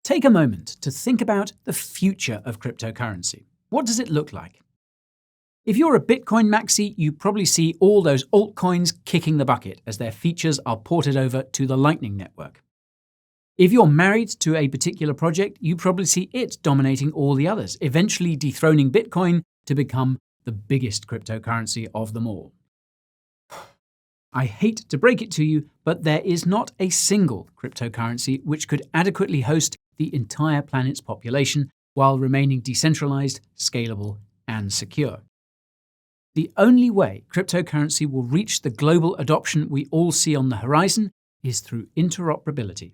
Take a moment to think about the future of cryptocurrency. What does it look like? If you're a Bitcoin maxi, you probably see all those altcoins kicking the bucket as their features are ported over to the Lightning Network. If you're married to a particular project, you probably see it dominating all the others, eventually dethroning Bitcoin to become the biggest cryptocurrency of them all. I hate to break it to you, but there is not a single cryptocurrency which could adequately host the entire planet's population while remaining decentralized, scalable, and secure. The only way cryptocurrency will reach the global adoption we all see on the horizon is through interoperability.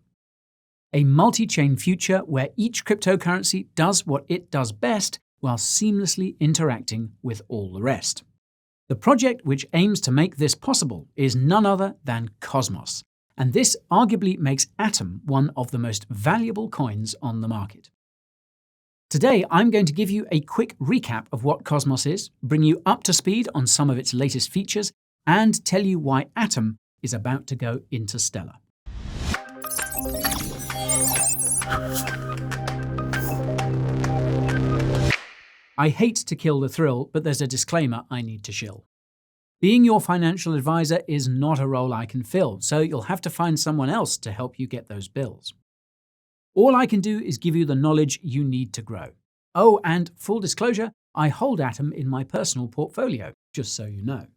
A multi-chain future where each cryptocurrency does what it does best while seamlessly interacting with all the rest. The project which aims to make this possible is none other than Cosmos, and this arguably makes Atom one of the most valuable coins on the market. Today, I'm going to give you a quick recap of what Cosmos is, bring you up to speed on some of its latest features, and tell you why Atom is about to go interstellar. I hate to kill the thrill, but there's a disclaimer I need to shill. Being your financial advisor is not a role I can fill, so you'll have to find someone else to help you get those bills. All I can do is give you the knowledge you need to grow. Oh, and full disclosure, I hold Atom in my personal portfolio, just so you know.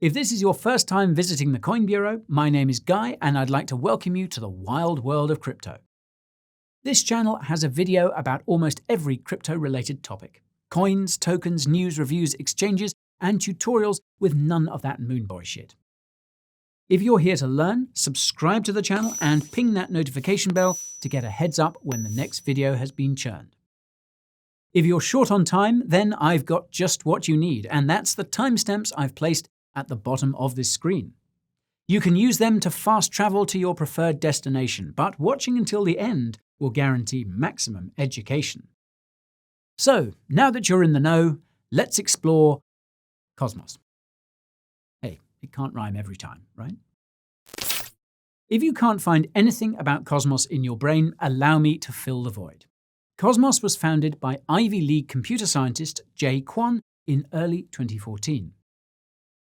If this is your first time visiting the Coin Bureau, my name is Guy, and I'd like to welcome you to the wild world of crypto. This channel has a video about almost every crypto-related topic. Coins, tokens, news, reviews, exchanges, and tutorials with none of that moonboy shit. If you're here to learn, subscribe to the channel and ping that notification bell to get a heads up when the next video has been churned. If you're short on time, then I've got just what you need, and that's the timestamps I've placed at the bottom of this screen. You can use them to fast travel to your preferred destination, but watching until the end will guarantee maximum education. So, now that you're in the know, let's explore Cosmos. Hey, it can't rhyme every time, right? If you can't find anything about Cosmos in your brain, allow me to fill the void. Cosmos was founded by Ivy League computer scientist Jae Kwon in early 2014.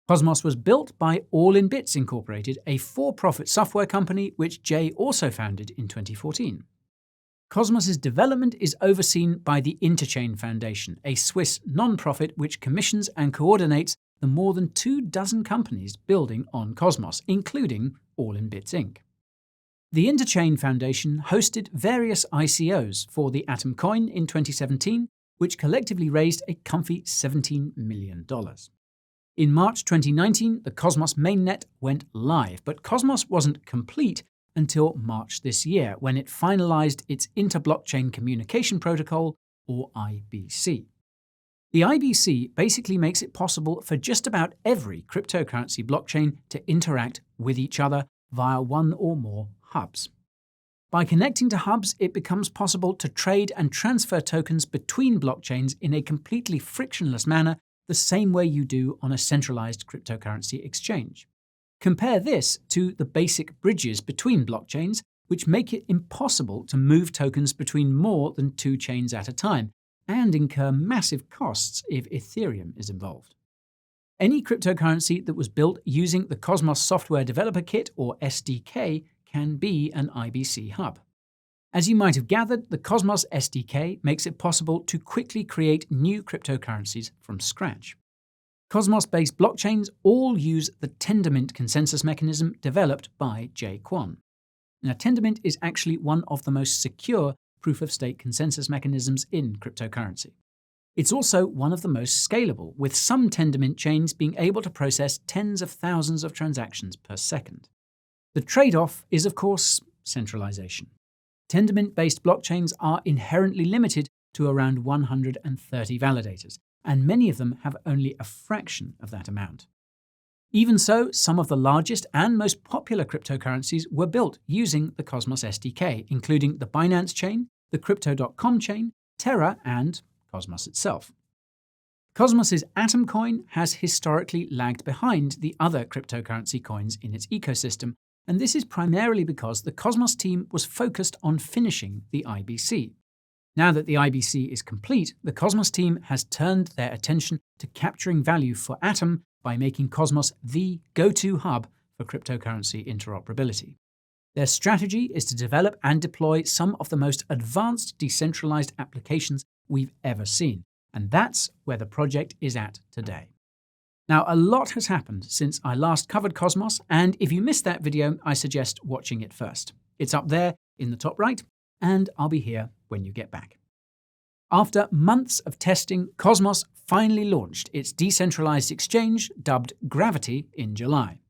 Cosmos was built by All in Bits Incorporated, a for-profit software company which Jae also founded in 2014. Cosmos's development is overseen by the Interchain Foundation, a Swiss non-profit which commissions and coordinates the more than 24 companies building on Cosmos, including All in Bits Inc. The Interchain Foundation hosted various ICOs for the Atom coin in 2017, which collectively raised a comfy $17 million. In March 2019, the Cosmos mainnet went live, but Cosmos wasn't complete until March this year, when it finalized its Inter-Blockchain Communication Protocol, or IBC. The IBC basically makes it possible for just about every cryptocurrency blockchain to interact with each other via one or more hubs. By connecting to hubs, it becomes possible to trade and transfer tokens between blockchains in a completely frictionless manner, the same way you do on a centralized cryptocurrency exchange. Compare this to the basic bridges between blockchains, which make it impossible to move tokens between more than 2 chains at a time, and incur massive costs if Ethereum is involved. Any cryptocurrency that was built using the Cosmos Software Developer Kit, or SDK, can be an IBC hub. As you might have gathered, the Cosmos SDK makes it possible to quickly create new cryptocurrencies from scratch. Cosmos-based blockchains all use the Tendermint consensus mechanism developed by Jae Kwon. Now, Tendermint is actually one of the most secure proof-of-stake consensus mechanisms in cryptocurrency. It's also one of the most scalable, with some Tendermint chains being able to process tens of thousands of transactions per second. The trade-off is, of course, centralization. Tendermint-based blockchains are inherently limited to around 130 validators, and many of them have only a fraction of that amount. Even so, some of the largest and most popular cryptocurrencies were built using the Cosmos SDK, including the Binance chain, the Crypto.com chain, Terra, and Cosmos itself. Cosmos's Atom coin has historically lagged behind the other cryptocurrency coins in its ecosystem, And this is primarily because the Cosmos team was focused on finishing the IBC. Now that the IBC is complete, the Cosmos team has turned their attention to capturing value for Atom by making Cosmos the go-to hub for cryptocurrency interoperability. Their strategy is to develop and deploy some of the most advanced decentralized applications we've ever seen, and that's where the project is at today. Now, a lot has happened since I last covered Cosmos, and if you missed that video, I suggest watching it first. It's up there in the top right, and I'll be here when you get back. After months of testing, Cosmos finally launched its decentralized exchange, dubbed Gravity, in July.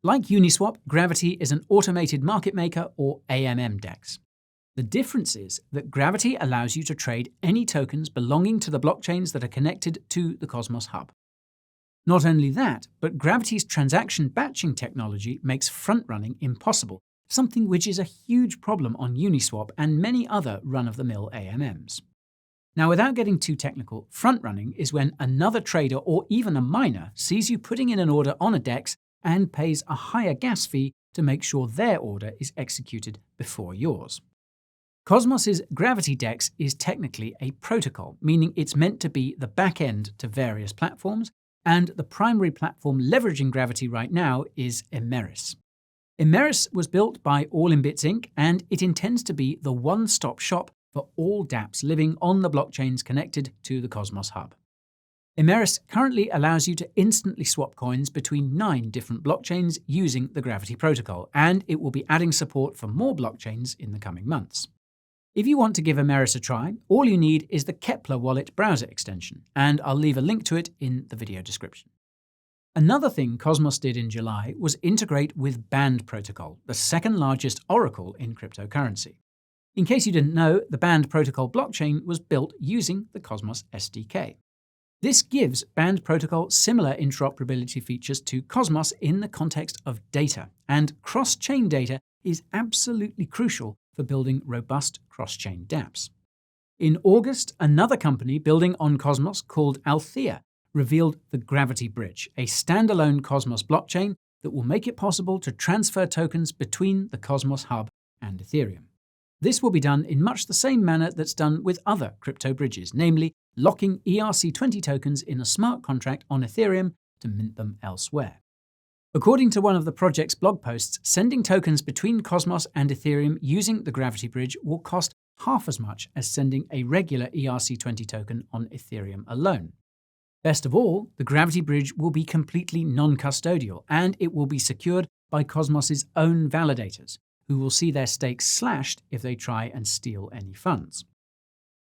Like Uniswap, Gravity is an automated market maker, or AMM DEX. The difference is that Gravity allows you to trade any tokens belonging to the blockchains that are connected to the Cosmos hub. Not only that, but Gravity's transaction batching technology makes front-running impossible, something which is a huge problem on Uniswap and many other run-of-the-mill AMMs. Now, without getting too technical, front-running is when another trader or even a miner sees you putting in an order on a DEX and pays a higher gas fee to make sure their order is executed before yours. Cosmos's Gravity DEX is technically a protocol, meaning it's meant to be the back end to various platforms, and the primary platform leveraging Gravity right now is Emeris. Emeris was built by All in Bits Inc., and it intends to be the one-stop shop for all dApps living on the blockchains connected to the Cosmos hub. Emeris currently allows you to instantly swap coins between 9 different blockchains using the Gravity protocol, and it will be adding support for more blockchains in the coming months. If you want to give Emeris a try, all you need is the Kepler Wallet browser extension, and I'll leave a link to it in the video description. Another thing Cosmos did in July was integrate with Band Protocol, the second largest oracle in cryptocurrency. In case you didn't know, the Band Protocol blockchain was built using the Cosmos SDK. This gives Band Protocol similar interoperability features to Cosmos in the context of data, and cross-chain data is absolutely crucial for building robust cross-chain dApps. In August, another company building on Cosmos called Althea revealed the Gravity Bridge, a standalone Cosmos blockchain that will make it possible to transfer tokens between the Cosmos hub and Ethereum. This will be done in much the same manner that's done with other crypto bridges, namely locking ERC20 tokens in a smart contract on Ethereum to mint them elsewhere. According to one of the project's blog posts, sending tokens between Cosmos and Ethereum using the Gravity Bridge will cost half as much as sending a regular ERC20 token on Ethereum alone. Best of all, the Gravity Bridge will be completely non-custodial, and it will be secured by Cosmos's own validators, who will see their stakes slashed if they try and steal any funds.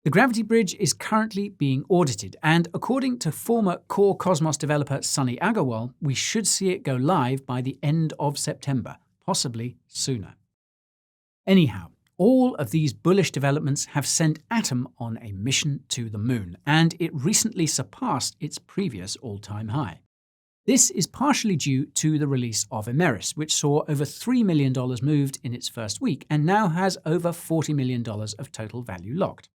The Gravity Bridge is currently being audited, and according to former core Cosmos developer Sunny Agarwal, we should see it go live by the end of September, possibly sooner. Anyhow, all of these bullish developments have sent Atom on a mission to the moon, and it recently surpassed its previous all-time high. This is partially due to the release of Emeris, which saw over $3 million moved in its first week and now has over $40 million of total value locked.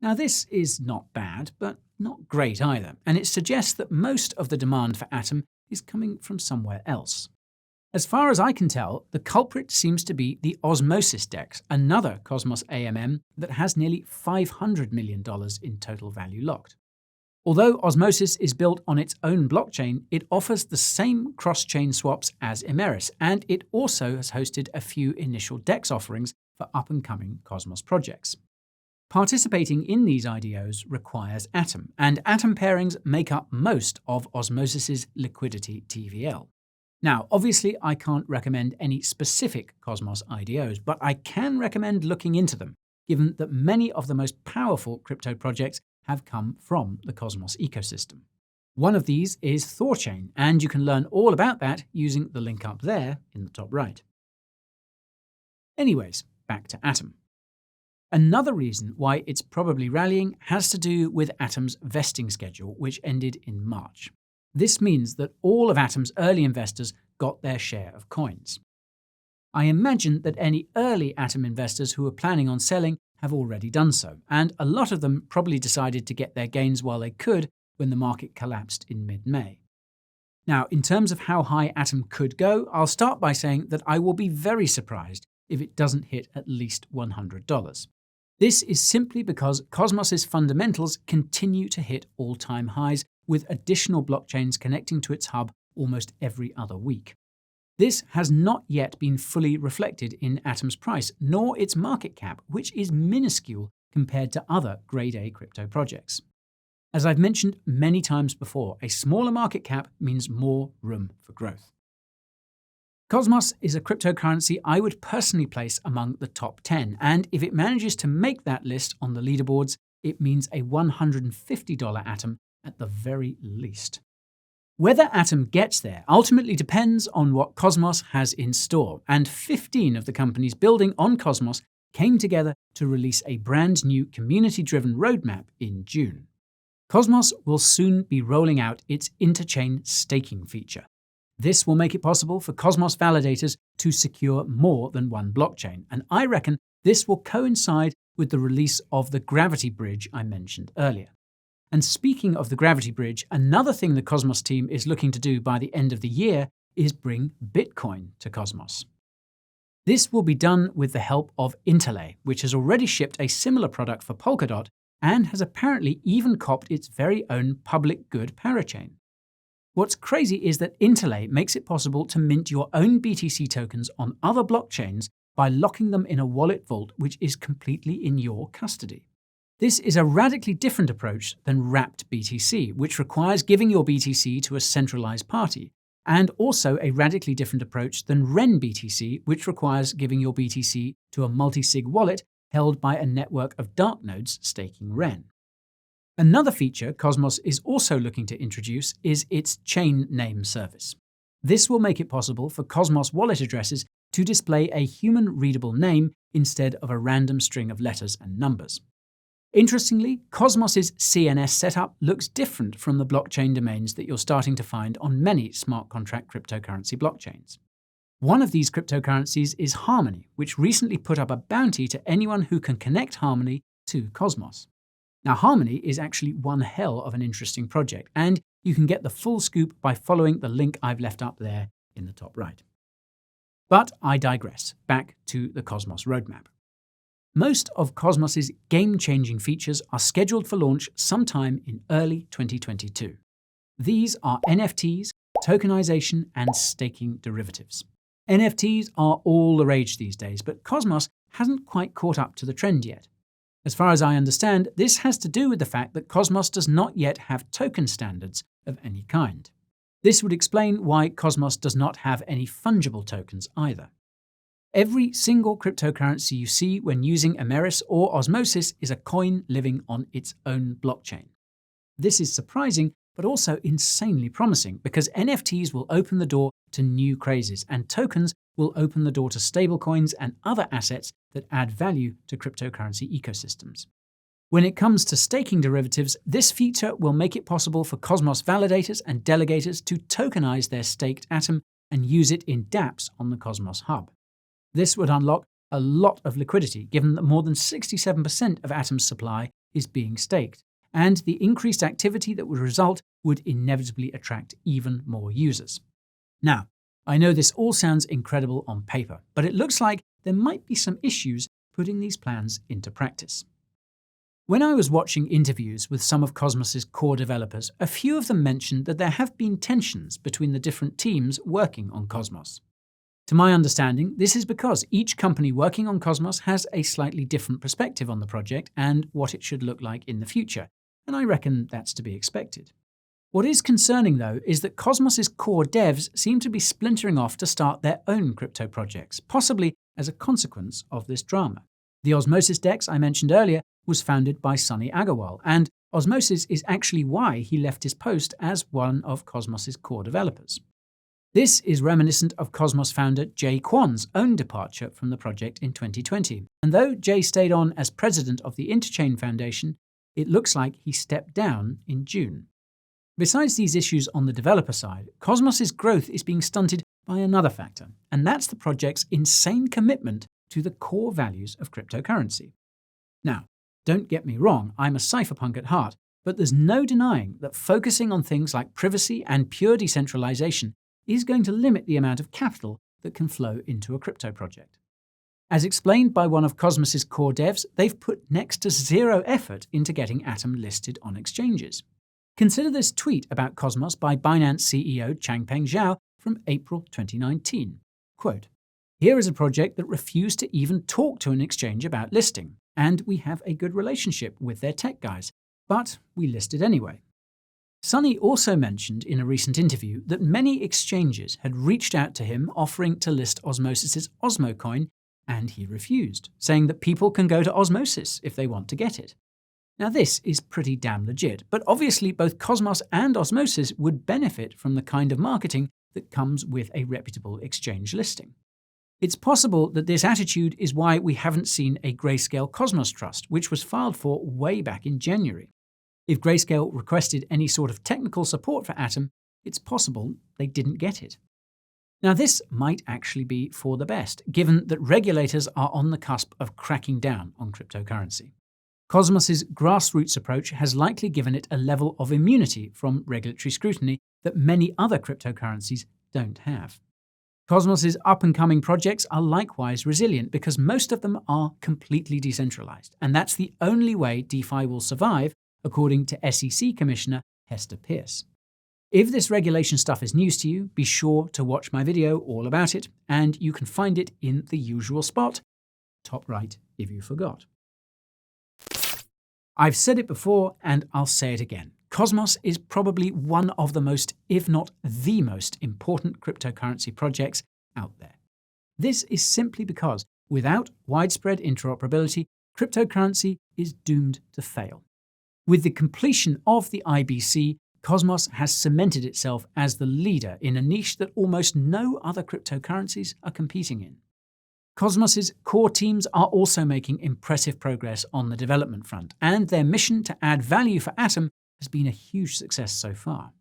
Now, this is not bad, but not great either, and it suggests that most of the demand for Atom is coming from somewhere else. As far as I can tell, the culprit seems to be the Osmosis DEX, another Cosmos AMM that has nearly $500 million in total value locked. Although Osmosis is built on its own blockchain, it offers the same cross-chain swaps as Emeris, and it also has hosted a few initial DEX offerings for up-and-coming Cosmos projects. Participating in these IDOs requires Atom, and Atom pairings make up most of Osmosis's liquidity TVL. Now, obviously, I can't recommend any specific Cosmos IDOs, but I can recommend looking into them, given that many of the most powerful crypto projects have come from the Cosmos ecosystem. One of these is Thorchain, and you can learn all about that using the link up there in the top right. Anyways, back to Atom. Another reason why it's probably rallying has to do with Atom's vesting schedule, which ended in March. This means that all of Atom's early investors got their share of coins. I imagine that any early Atom investors who were planning on selling have already done so, and a lot of them probably decided to get their gains while they could when the market collapsed in mid-May. Now, in terms of how high Atom could go, I'll start by saying that I will be very surprised if it doesn't hit at least $100. This is simply because Cosmos's fundamentals continue to hit all-time highs, with additional blockchains connecting to its hub almost every other week. This has not yet been fully reflected in Atom's price, nor its market cap, which is minuscule compared to other Grade A crypto projects. As I've mentioned many times before, a smaller market cap means more room for growth. Cosmos is a cryptocurrency I would personally place among the top 10, and if it manages to make that list on the leaderboards, it means a $150 Atom at the very least. Whether Atom gets there ultimately depends on what Cosmos has in store, and 15 of the companies building on Cosmos came together to release a brand new community-driven roadmap in June. Cosmos will soon be rolling out its Interchain staking feature. This will make it possible for Cosmos validators to secure more than one blockchain, and I reckon this will coincide with the release of the Gravity Bridge I mentioned earlier. And speaking of the Gravity Bridge, another thing the Cosmos team is looking to do by the end of the year is bring Bitcoin to Cosmos. This will be done with the help of Interlay, which has already shipped a similar product for Polkadot and has apparently even copped its very own public good parachain. What's crazy is that Interlay makes it possible to mint your own BTC tokens on other blockchains by locking them in a wallet vault which is completely in your custody. This is a radically different approach than wrapped BTC, which requires giving your BTC to a centralized party, and also a radically different approach than Ren BTC, which requires giving your BTC to a multi-sig wallet held by a network of dark nodes staking Ren. Another feature Cosmos is also looking to introduce is its chain name service. This will make it possible for Cosmos wallet addresses to display a human-readable name instead of a random string of letters and numbers. Interestingly, Cosmos's CNS setup looks different from the blockchain domains that you're starting to find on many smart contract cryptocurrency blockchains. One of these cryptocurrencies is Harmony, which recently put up a bounty to anyone who can connect Harmony to Cosmos. Now, Harmony is actually one hell of an interesting project, and you can get the full scoop by following the link I've left up there in the top right. But I digress. Back to the Cosmos roadmap. Most of Cosmos's game-changing features are scheduled for launch sometime in early 2022. These are NFTs, tokenization, and staking derivatives. NFTs are all the rage these days, but Cosmos hasn't quite caught up to the trend yet. As far as I understand, this has to do with the fact that Cosmos does not yet have token standards of any kind. This would explain why Cosmos does not have any fungible tokens either. Every single cryptocurrency you see when using Emeris or Osmosis is a coin living on its own blockchain. This is surprising, but also insanely promising, because NFTs will open the door to new crazes, and tokens will open the door to stablecoins and other assets that add value to cryptocurrency ecosystems. When it comes to staking derivatives, this feature will make it possible for Cosmos validators and delegators to tokenize their staked Atom and use it in dApps on the Cosmos hub. This would unlock a lot of liquidity, given that more than 67% of Atom's supply is being staked, and the increased activity that would result would inevitably attract even more users. Now, I know this all sounds incredible on paper, but it looks like there might be some issues putting these plans into practice. When I was watching interviews with some of Cosmos's core developers, a few of them mentioned that there have been tensions between the different teams working on Cosmos. To my understanding, this is because each company working on Cosmos has a slightly different perspective on the project and what it should look like in the future, and I reckon that's to be expected. What is concerning, though, is that Cosmos's core devs seem to be splintering off to start their own crypto projects, possibly as a consequence of this drama. The Osmosis DEX I mentioned earlier was founded by Sunny Agarwal, and Osmosis is actually why he left his post as one of Cosmos's core developers. This is reminiscent of Cosmos founder Jae Kwon's own departure from the project in 2020. And though Jae stayed on as president of the Interchain Foundation, it looks like he stepped down in June. Besides these issues on the developer side, Cosmos's growth is being stunted by another factor, and that's the project's insane commitment to the core values of cryptocurrency. Now, don't get me wrong, I'm a cypherpunk at heart, But there's no denying that focusing on things like privacy and pure decentralization is going to limit the amount of capital that can flow into a crypto project. As explained by one of Cosmos's core devs, they've put next to zero effort into getting Atom listed on exchanges. Consider this tweet about Cosmos by Binance CEO Changpeng Zhao from April 2019. Quote, "Here is a project that refused to even talk to an exchange about listing, and we have a good relationship with their tech guys, but we listed anyway." Sunny also mentioned in a recent interview that many exchanges had reached out to him offering to list Osmosis's Osmo coin, and he refused, saying that people can go to Osmosis if they want to get it. Now this is pretty damn legit, but obviously both Cosmos and Osmosis would benefit from the kind of marketing that comes with a reputable exchange listing. It's possible that this attitude is why we haven't seen a Grayscale Cosmos Trust, which was filed for way back in January. If Grayscale requested any sort of technical support for Atom, it's possible they didn't get it. Now this might actually be for the best, given that regulators are on the cusp of cracking down on cryptocurrency. Cosmos's grassroots approach has likely given it a level of immunity from regulatory scrutiny that many other cryptocurrencies don't have. Cosmos's up-and-coming projects are likewise resilient because most of them are completely decentralized, and that's the only way DeFi will survive, according to SEC Commissioner Hester Peirce. If this regulation stuff is news to you, be sure to watch my video all about it, and you can find it in the usual spot, top right if you forgot. I've said it before, and I'll say it again. Cosmos is probably one of the most, if not the most, important cryptocurrency projects out there. This is simply because, without widespread interoperability, cryptocurrency is doomed to fail. With the completion of the IBC, Cosmos has cemented itself as the leader in a niche that almost no other cryptocurrencies are competing in. Cosmos's core teams are also making impressive progress on the development front, and their mission to add value for Atom has been a huge success so far.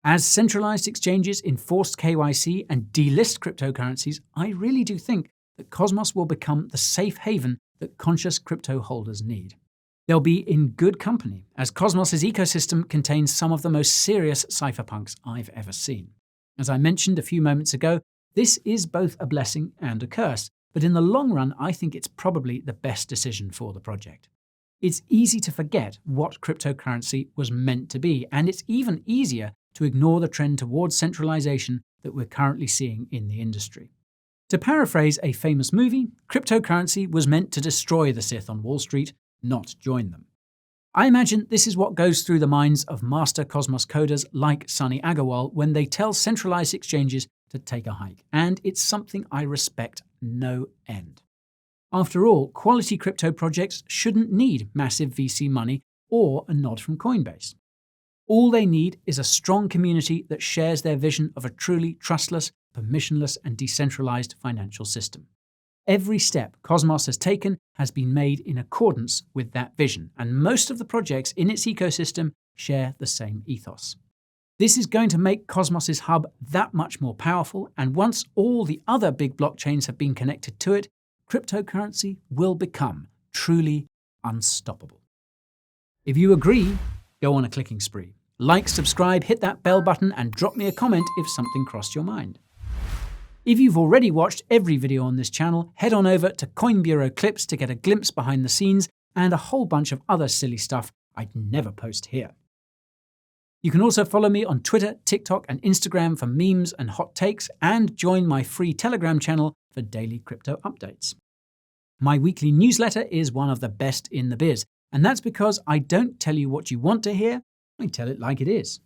As centralized exchanges enforce KYC and delist cryptocurrencies, I really do think that Cosmos will become the safe haven that conscious crypto holders need. They'll be in good company, as Cosmos's ecosystem contains some of the most serious cypherpunks I've ever seen. As I mentioned a few moments ago, this is both a blessing and a curse, but in the long run, I think it's probably the best decision for the project. It's easy to forget what cryptocurrency was meant to be, and it's even easier to ignore the trend towards centralization that we're currently seeing in the industry. To paraphrase a famous movie, cryptocurrency was meant to destroy the Sith on Wall Street, not join them. I imagine this is what goes through the minds of master Cosmos coders like Sunny Agarwal when they tell centralized exchanges to take a hike, and it's something I respect no end. After all, quality crypto projects shouldn't need massive VC money or a nod from Coinbase. All they need is a strong community that shares their vision of a truly trustless, permissionless, and decentralized financial system. Every step Cosmos has taken has been made in accordance with that vision, and most of the projects in its ecosystem share the same ethos. This is going to make Cosmos's hub that much more powerful, and once all the other big blockchains have been connected to it, cryptocurrency will become truly unstoppable. If you agree, go on a clicking spree. Like, subscribe, hit that bell button, and drop me a comment if something crossed your mind. If you've already watched every video on this channel, head on over to Coin Bureau Clips to get a glimpse behind the scenes and a whole bunch of other silly stuff I'd never post here. You can also follow me on Twitter, TikTok, and Instagram for memes and hot takes, and join my free Telegram channel for daily crypto updates. My weekly newsletter is one of the best in the biz, and that's because I don't tell you what you want to hear, I tell it like it is.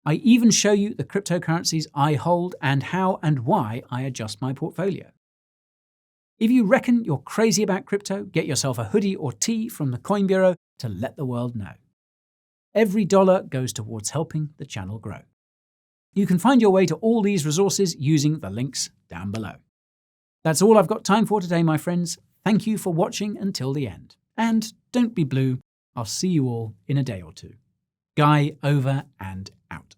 I even show you the cryptocurrencies I hold and how and why I adjust my portfolio. If you reckon you're crazy about crypto, get yourself a hoodie or tee from the Coin Bureau to let the world know. Every dollar goes towards helping the channel grow. You can find your way to all these resources using the links down below. That's all I've got time for today, my friends. Thank you for watching until the end. And don't be blue, I'll see you all in a day or two. Guy over and out.